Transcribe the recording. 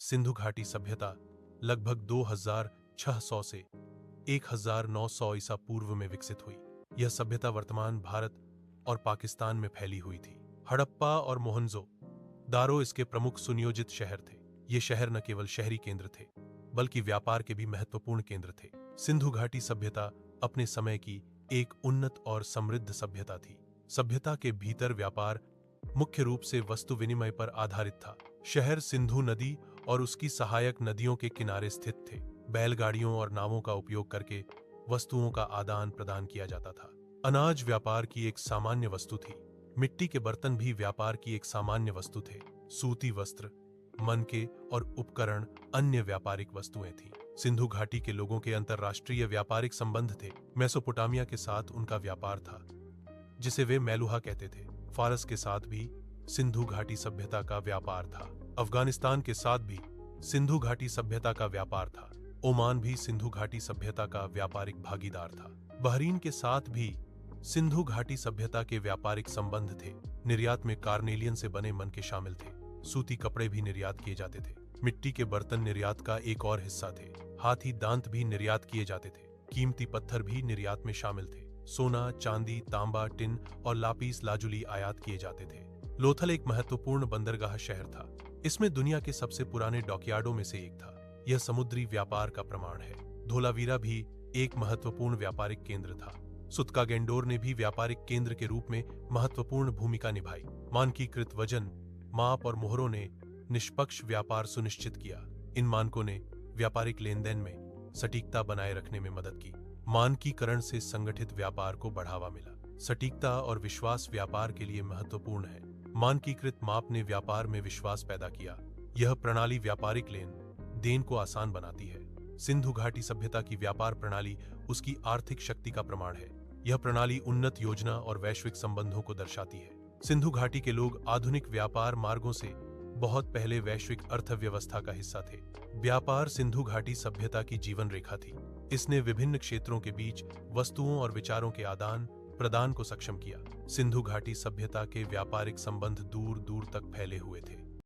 सिंधु घाटी सभ्यता लगभग 2600 से 1900 ईसा पूर्व में विकसित हुई। यह सभ्यता वर्तमान भारत और पाकिस्तान में फैली हुई थी। हड़प्पा और मोहनजो दारो इसके प्रमुख सुनियोजित शहर थे। ये शहर न केवल शहरी केंद्र थे बल्कि व्यापार के भी महत्वपूर्ण केंद्र थे। सिंधु घाटी सभ्यता अपने समय की एक उन्नत और समृद्ध सभ्यता थी। सभ्यता के भीतर व्यापार मुख्य रूप से वस्तु विनिमय पर आधारित था। शहर सिंधु नदी और उसकी सहायक नदियों के किनारे स्थित थे। बैलगाड़ियों और नावों का उपयोग करके वस्तुओं का आदान प्रदान किया जाता था। अनाज व्यापार की एक सामान्य वस्तु थी। मिट्टी के बर्तन भी व्यापार की एक सामान्य वस्तु थे। सूती वस्त्र, मनके और उपकरण अन्य व्यापारिक वस्तुएं थीं। सिंधु घाटी के लोगों के अंतर्राष्ट्रीय व्यापारिक संबंध थे। मेसोपोटामिया के साथ उनका व्यापार था, जिसे वे मेलुहा कहते थे। फारस के साथ भी सिंधु घाटी सभ्यता का व्यापार था। अफगानिस्तान के साथ भी सिंधु घाटी सभ्यता का व्यापार था। ओमान भी सिंधु घाटी सभ्यता का व्यापारिक भागीदार था। बहरीन के साथ भी सिंधु घाटी सभ्यता के व्यापारिक संबंध थे। निर्यात में कार्नेलियन से बने मनके शामिल थे। सूती कपड़े भी निर्यात किए जाते थे। मिट्टी के बर्तन निर्यात का एक और हिस्सा थे। हाथी दांत भी निर्यात किए जाते थे। कीमती पत्थर भी निर्यात में शामिल थे। सोना, चांदी, तांबा, टिन और लापीस लाजुली आयात किए जाते थे। लोथल एक महत्वपूर्ण बंदरगाह शहर था। इसमें दुनिया के सबसे पुराने डॉकयार्डों में से एक था। यह समुद्री व्यापार का प्रमाण है। धोलावीरा भी एक महत्वपूर्ण व्यापारिक केंद्र था। सुतकागेंडोर ने भी व्यापारिक केंद्र के रूप में महत्वपूर्ण भूमिका निभाई। मानकीकृत वजन, माप और मोहरों ने निष्पक्ष व्यापार सुनिश्चित किया। इन मानकों ने व्यापारिक लेनदेन में सटीकता बनाए रखने में मदद की। मानकीकरण से संगठित व्यापार को बढ़ावा मिला। सटीकता और विश्वास व्यापार के लिए महत्वपूर्ण है। मानकीकृत माप ने व्यापार में विश्वास पैदा किया। यह प्रणाली व्यापारिक लेन देन को आसान बनाती है। सिंधु घाटी सभ्यता की व्यापार प्रणाली उसकी आर्थिक शक्ति का प्रमाण है। यह प्रणाली उन्नत योजना और वैश्विक संबंधों को दर्शाती है। सिंधु घाटी के लोग आधुनिक व्यापार मार्गों से बहुत पहले वैश्विक अर्थव्यवस्था का हिस्सा थे। व्यापार सिंधु घाटी सभ्यता की जीवन रेखा थी। इसने विभिन्न क्षेत्रों के बीच वस्तुओं और विचारों के आदान प्रदान को सक्षम किया। सिंधु घाटी सभ्यता के व्यापारिक संबंध दूर दूर तक फैले हुए थे।